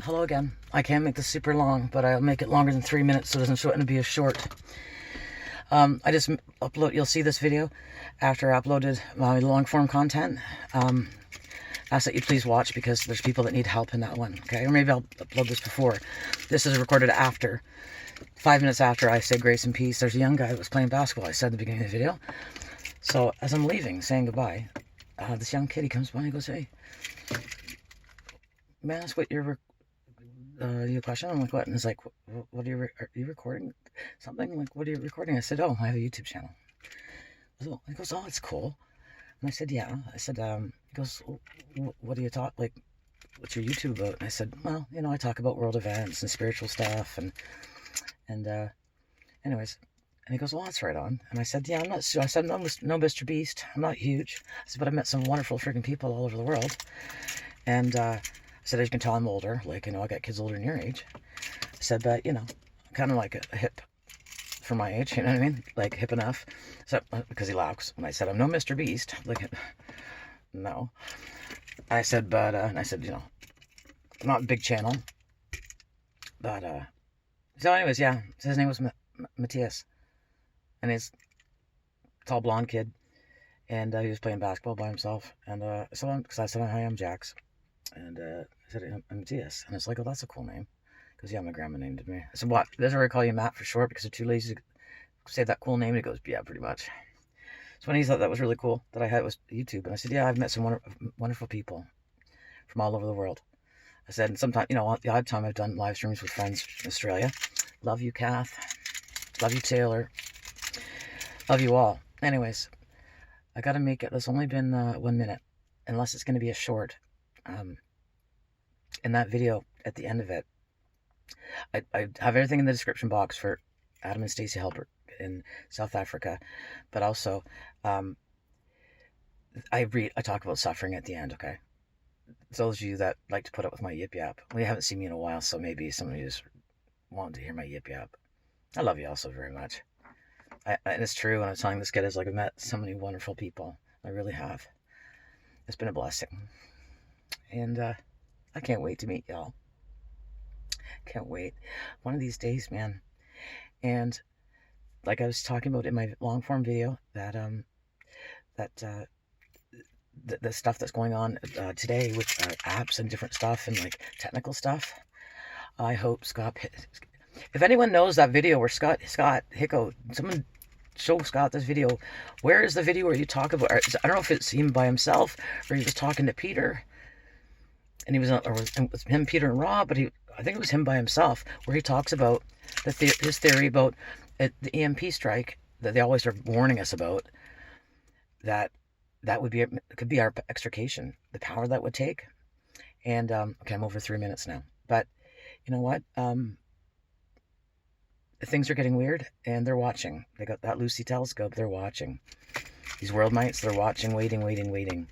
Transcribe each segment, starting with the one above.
Hello again. I can't make this super long, but I'll make it longer than 3 minutes so it doesn't shorten to be a short. I just you'll see this video after I uploaded my long form content. Ask that you please watch because there's people that need help in that one, okay? Or maybe I'll upload this before. This is recorded after, 5 minutes after I say grace and peace. There's a young guy that was playing basketball, I said at the beginning of the video. So as I'm leaving, saying goodbye, this young kid, he comes by and he goes, "Hey, man, that's what you're your question?" I'm like, "What?" And he's like, "What are you recording something?" I'm like, "What are you recording?" I said, "Oh, I have a YouTube channel." So he goes, "Oh, it's cool." And I said, "Yeah." I said, he goes, "What do you talk, like, what's your YouTube about?" And I said, "Well, you know, I talk about world events and spiritual stuff and anyways." And he goes, "Well, that's right on." And I said, "Yeah, I'm not," I said, no Mr. Beast. I'm not huge. I said, "But I've met some wonderful freaking people all over the world." And I said, "As you can tell, I'm older. Like, you know, I got kids older than your age." I said, "But, you know, kind of like a hip for my age, you know what I mean? Like, hip enough." So, because he laughs. And I said, "I'm no Mr. Beast." Like, no. I said, "But," and I said, "You know, not a big channel." But, so anyways, yeah. So his name was Matthias. And he's a tall blonde kid. And he was playing basketball by himself. And so, because I said, "Hi, I'm Jax." And I said, "I'm Matthias." And it's like, "Oh, that's a cool name." Because, yeah, my grandma named me. I said, "What? Does everybody call you Matt for short because they're too lazy to say that cool name?" And he goes, "Yeah, pretty much." So when he thought that was really cool that I had was YouTube. And I said, "Yeah, I've met some wonderful people from all over the world." I said, and sometimes, you know, the odd time I've done live streams with friends in Australia. Love you, Kath. Love you, Taylor. Love you all. Anyways, I got to make it. It's only been 1 minute, unless it's going to be a short. In that video, at the end of it, I have everything in the description box for Adam and Staci Helper in South Africa, but also I talk about suffering at the end, okay? Those of you that like to put up with my yip yap, well, you haven't seen me in a while, so maybe some of you just want to hear my yip yap. I love you all so very much. And it's true, and I'm telling this kid, is like, I've met so many wonderful people. I really have. It's been a blessing. And I can't wait to meet y'all. Can't wait. One of these days, man. And like I was talking about in my long form video, that the stuff that's going on today with apps and different stuff and like technical stuff. I hope Scott, if anyone knows that video where Scott Hicko, someone show Scott this video. Where is the video where you talk about? I don't know if it's him by himself or he was talking to Peter, and he was, or it was him, Peter, and Rob, but I think it was him by himself, where he talks about his theory about the EMP strike that they always are warning us about. That would be, could be our extrication, the power that would take. And okay, I'm over 3 minutes now, but you know what? Things are getting weird, and they're watching. They got that Lucy telescope. They're watching. These world mites, they're watching, waiting.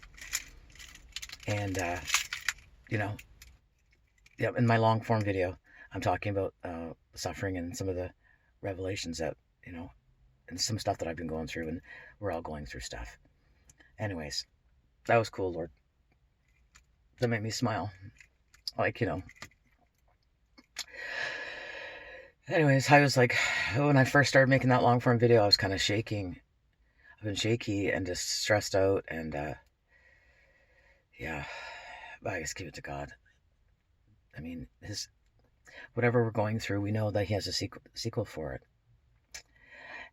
And you know, yeah, in my long form video, I'm talking about suffering and some of the revelations that, you know, and some stuff that I've been going through, and we're all going through stuff. Anyways, that was cool, Lord. That made me smile. Like, you know. Anyways, I was like, when I first started making that long form video, I was kind of shaking. I've been shaky and just stressed out, and yeah, I just give it to God. I mean, whatever we're going through, we know that He has a sequel for it,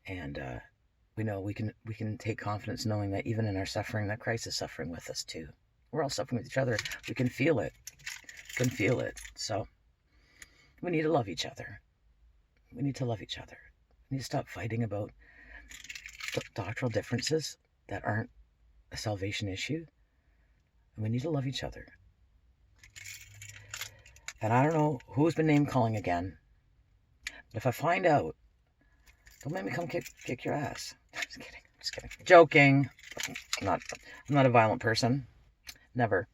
and we know we can take confidence knowing that even in our suffering, that Christ is suffering with us too. We're all suffering with each other. We can feel it. We can feel it. So we need to love each other. We need to love each other. We need to stop fighting about doctrinal differences that aren't a salvation issue. And we need to love each other. And I don't know who's been name calling again, but if I find out, don't make me come kick your ass. Just kidding. Joking. I'm not a violent person. Never.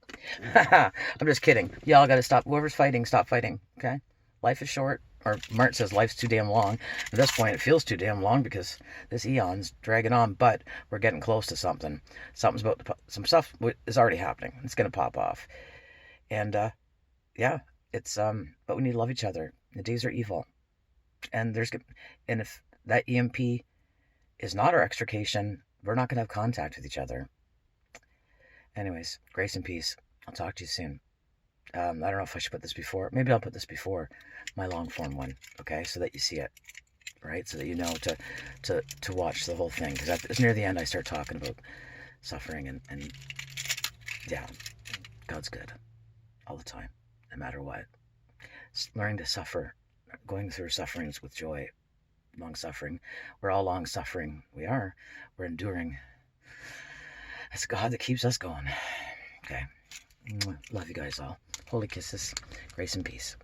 I'm just kidding. Y'all gotta stop. Whoever's fighting, stop fighting. Okay? Life is short. Or Martin says life's too damn long. At this point, it feels too damn long because this eon's dragging on, but we're getting close to something. Something's about to some stuff is already happening. It's going to pop off. And, yeah, it's but we need to love each other. The days are evil, and if that EMP is not our extrication, we're not going to have contact with each other. Anyways, grace and peace. I'll talk to you soon. I don't know if I should put this before. Maybe I'll put this before my long form one, okay, so that you see it, right? So that you know to watch the whole thing, because near the end I start talking about suffering and yeah, God's good all the time, no matter what. Learning to suffer, going through sufferings with joy, long suffering. We're all long suffering. We're enduring. It's God that keeps us going. Okay. Love you guys all. Holy kisses. Grace and peace.